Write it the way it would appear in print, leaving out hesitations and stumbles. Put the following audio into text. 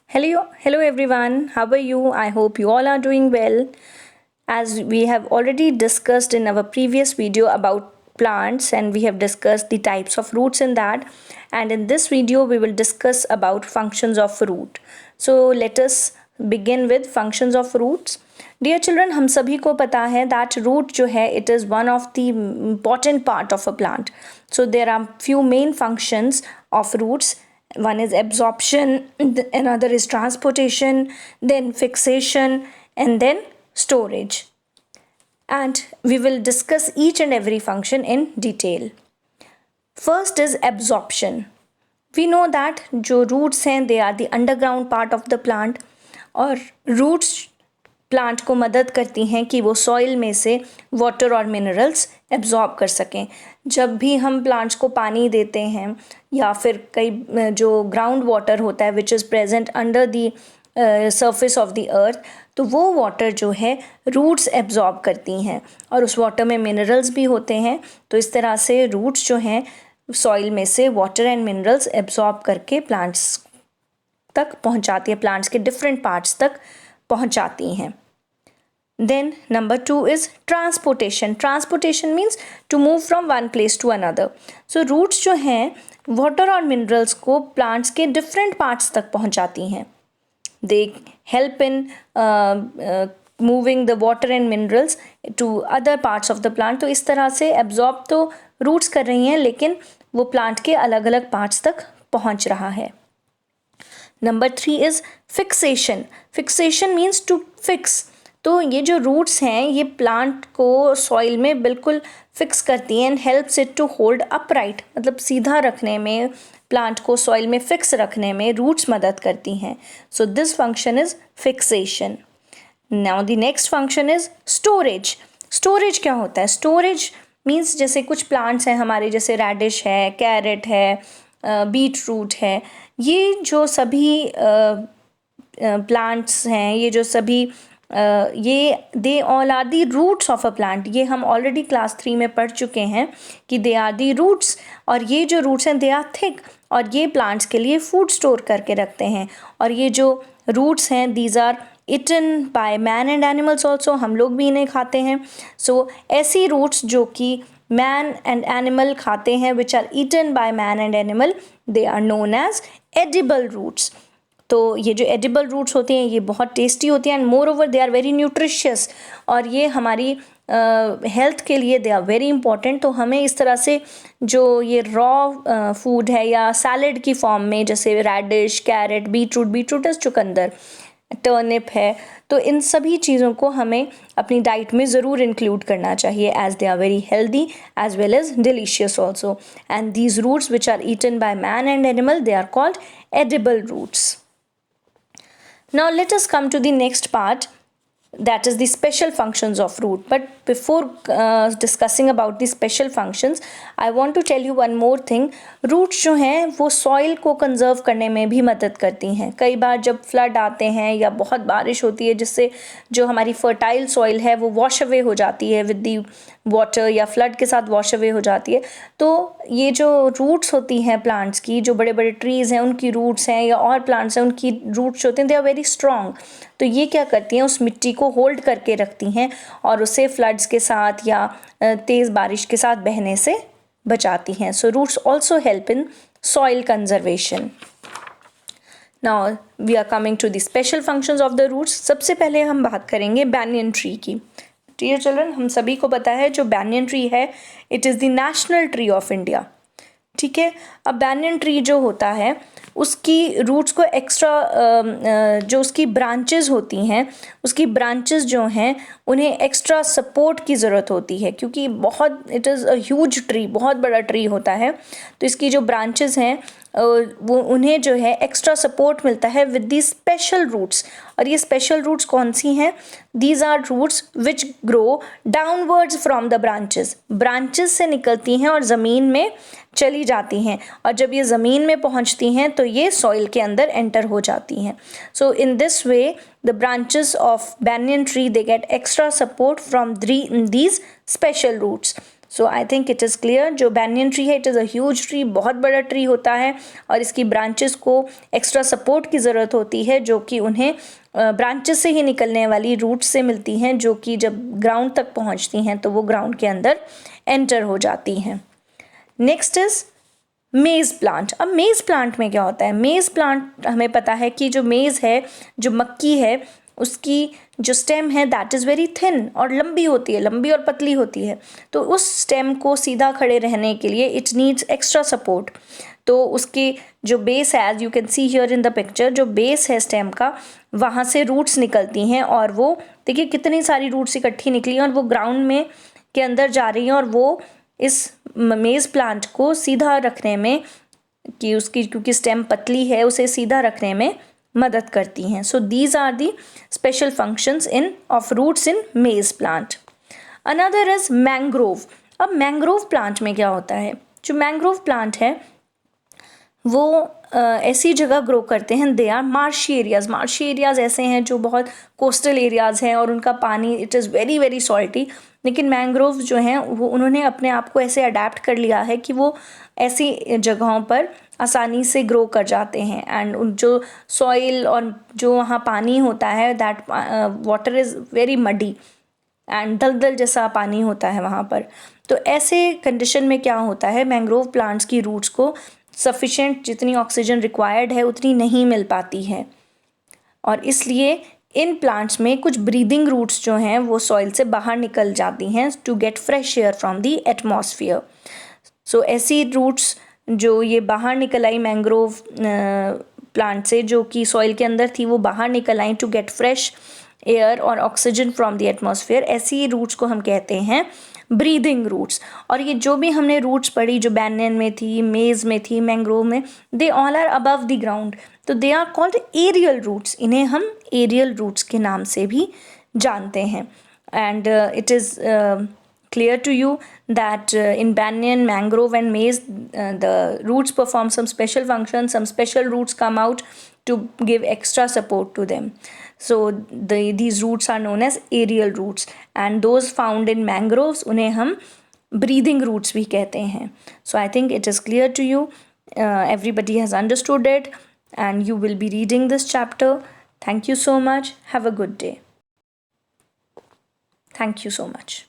Hello everyone. How are you? I hope you all are doing well. As we have already discussed in our previous video about plants and we have discussed the types of roots in that, and in this video we will discuss about functions of root. So let us begin with functions of roots. Dear children, हम सभी को पता है that root जो है it is one of the important part of a plant. So there are few main functions of roots. One is absorption, another is transportation, then fixation, and then storage. And we will discuss each and every function in detail. First is absorption. We know that जो roots हैं they are the underground part of the plant, और roots plant को मदद करती हैं कि वो soil में से वाटर और मिनरल्स एब्जॉर्ब कर सकें. जब भी हम प्लांट्स को पानी देते हैं या फिर कई जो ग्राउंड वाटर होता है which is present under the surface of the earth, तो वो वाटर जो है रूट्स एब्जॉर्ब करती हैं और उस वाटर में मिनरल्स भी होते हैं. तो इस तरह से रूट्स जो हैं सॉइल में से वाटर एंड मिनरल्स एब्जॉर्ब करके प्लांट्स तक पहुंचाती है, प्लांट्स के डिफरेंट पार्ट्स तक पहुंचाती हैं. Then number 2 is transportation. Transportation means to move from one place to another. So roots जो हैं वाटर और मिनरल्स को प्लांट्स के डिफरेंट पार्ट्स तक पहुंचाती हैं. They help in moving the water and minerals to other parts of the plant. तो इस तरह से एब्जॉर्ब तो रूट्स कर रही हैं लेकिन वो प्लांट के अलग अलग पार्ट्स तक पहुंच रहा है. Number 3 is fixation. Fixation means to fix. तो ये जो रूट्स हैं ये प्लांट को सॉइल में बिल्कुल फिक्स करती हैं and helps it to hold upright, मतलब सीधा रखने में, प्लांट को सॉइल में फिक्स रखने में रूट्स मदद करती हैं. So this function is fixation. Now the next function is storage. Storage क्या होता है? स्टोरेज मीन्स जैसे कुछ प्लांट्स हैं हमारे, जैसे रेडिश है, कैरेट है, बीट रूट है, ये जो सभी प्लांट्स हैं, ये जो सभी ये they all are the roots of a plant. ये हम ऑलरेडी क्लास 3 में पढ़ चुके हैं कि दे आर दी रूट्स, और ये जो रूट्स हैं दे आर थिक, और ये प्लांट्स के लिए फूड स्टोर करके रखते हैं. और ये जो रूट्स हैं these are eaten by man and animals also, हम लोग भी इन्हें खाते हैं. सो ऐसी रूट्स जो कि मैन एंड एनिमल खाते हैं which are eaten by man and animal, they are known as edible roots. तो ये जो एडिबल रूट्स होती हैं ये बहुत टेस्टी होती हैं and moreover they are very nutritious, और ये हमारी हेल्थ के लिए दे आर वेरी इंपॉर्टेंट. तो हमें इस तरह से जो ये रॉ फूड है या सैलड की फॉर्म में, जैसे रेडिश, कैरेट, बीटरूट इज चुकंदर, टर्निप है, तो इन सभी चीज़ों को हमें अपनी डाइट में ज़रूर इंक्लूड करना चाहिए as they are very healthy as well as delicious also. And these roots which are eaten by man and animal, they are called edible roots. Now let us come to the next part, that is the special functions of root. But before discussing about the special functions, I want to tell you one more thing. Roots जो हैं वो soil को conserve करने में भी मदद करती हैं. कई बार जब flood आते हैं या बहुत बारिश होती है जिससे जो हमारी fertile soil है वो wash away हो जाती है with the वाटर, या फ्लड के साथ वॉश अवे हो जाती है, तो ये जो रूट्स होती हैं प्लांट्स की, जो बड़े बड़े ट्रीज़ हैं उनकी रूट्स हैं या और प्लांट्स हैं उनकी रूट्स होते हैं, दे आर वेरी स्ट्रॉन्ग. तो ये क्या करती हैं, उस मिट्टी को होल्ड करके रखती हैं और उसे फ्लड्स के साथ या तेज़ बारिश के साथ बहने से बचाती हैं. So roots also help in soil conservation. Now we are coming to the special functions of the roots. सबसे पहले हम बात करेंगे बैनियन ट्री की. डियर चिल्ड्रन, हम सभी को पता है जो बैनियन ट्री है it is the national tree of India. ठीक है. अब बैनियन ट्री जो होता है उसकी रूट्स को एक्स्ट्रा जो उसकी ब्रांचेस होती हैं, उसकी ब्रांचेस जो हैं उन्हें एक्स्ट्रा सपोर्ट की ज़रूरत होती है, क्योंकि बहुत it is a huge tree, बहुत बड़ा ट्री होता है. तो इसकी जो ब्रांचेस हैं वो उन्हें जो है एक्स्ट्रा सपोर्ट मिलता है विद दी स्पेशल रूट्स. और ये स्पेशल रूट्स कौन सी हैं? These are roots which grow downwards from the branches. Branches से निकलती हैं और ज़मीन में चली जाती हैं, और जब ये ज़मीन में पहुंचती हैं तो ये सॉइल के अंदर एंटर हो जाती हैं. So in this way the branches of banyan tree they get extra support from these special roots. So I think it is clear. जो बैनियन ट्री है it is a huge tree, बहुत बड़ा tree होता है और इसकी branches को extra support की ज़रूरत होती है, जो कि उन्हें ब्रांचेस से ही निकलने वाली रूट्स से मिलती हैं, जो कि जब ग्राउंड तक पहुंचती हैं तो वो ग्राउंड के अंदर एंटर हो जाती हैं। नेक्स्ट इज मेज़ प्लांट। अब मेज़ प्लांट में क्या होता है? मेज़ प्लांट हमें पता है कि जो मेज़ है, जो मक्की है, उसकी जो स्टेम है दैट इज़ वेरी थिन और लंबी होती है, लंबी और पतली होती है। तो उस स्टेम को सीधा खड़े रहने के लिए इट नीड्स एक्स्ट्रा सपोर्ट। तो उसकी जो बेस है, as you can see here in the picture, जो बेस है स्टेम का, वहाँ से रूट्स निकलती हैं और वो देखिए कितनी सारी रूट्स इकट्ठी निकली और वो ग्राउंड में के अंदर जा रही हैं और वो इस मेज़ प्लांट को सीधा रखने में, कि उसकी क्योंकि स्टेम पतली है, उसे सीधा रखने में मदद करती हैं। So these are the special functions in of roots in maize plant. Another is mangrove. अब मैंग्रोव प्लांट में क्या होता है? जो मैंग्रोव प्लांट है वो ऐसी जगह ग्रो करते हैं, they are marshy areas. Marshy areas ऐसे हैं जो बहुत कोस्टल एरियाज़ हैं और उनका पानी it is very very salty, लेकिन मैंग्रोव जो हैं वो उन्होंने अपने आप को ऐसे अडेप्ट कर लिया है कि वो ऐसी जगहों पर आसानी से ग्रो कर जाते हैं। एंड उन जो सॉइल और जो वहाँ पानी होता है that water is very muddy and दलदल जैसा पानी होता है वहाँ पर। तो ऐसे कंडीशन में क्या होता है, मैंग्रोव प्लांट्स की रूट्स को सफिशेंट जितनी ऑक्सीजन रिक्वायर्ड है उतनी नहीं मिल पाती है और इसलिए इन प्लांट्स में कुछ ब्रीदिंग रूट्स जो हैं वो सॉइल से बाहर निकल जाती हैं to get fresh air from the atmosphere. So ऐसी रूट्स जो ये बाहर निकल आई मैंग्रोव प्लांट से, जो कि सॉइल के अंदर थी, वो बाहर निकल आई टू गेट फ्रेश एयर और ऑक्सीजन फ्रॉम द एटमॉस्फेयर, ऐसी रूट्स को हम कहते हैं ब्रीदिंग रूट्स। और ये जो भी हमने रूट्स पढ़ी, जो बैनियन में थी, मेज़ में थी, मैंग्रोव में, they all are above the ground, तो they are called aerial roots. इन्हें हम एरियल रूट्स के नाम से भी जानते हैं। And it is clear to you that in banyan, mangrove and maize, the roots perform some special functions, some special roots come out to give extra support to them. So these roots are known as aerial roots and those found in mangroves उन्हें हम breathing roots भी कहते हैं. So I think it is clear to you, everybody has understood it and you will be reading this chapter. Thank you so much. Have a good day. Thank you so much.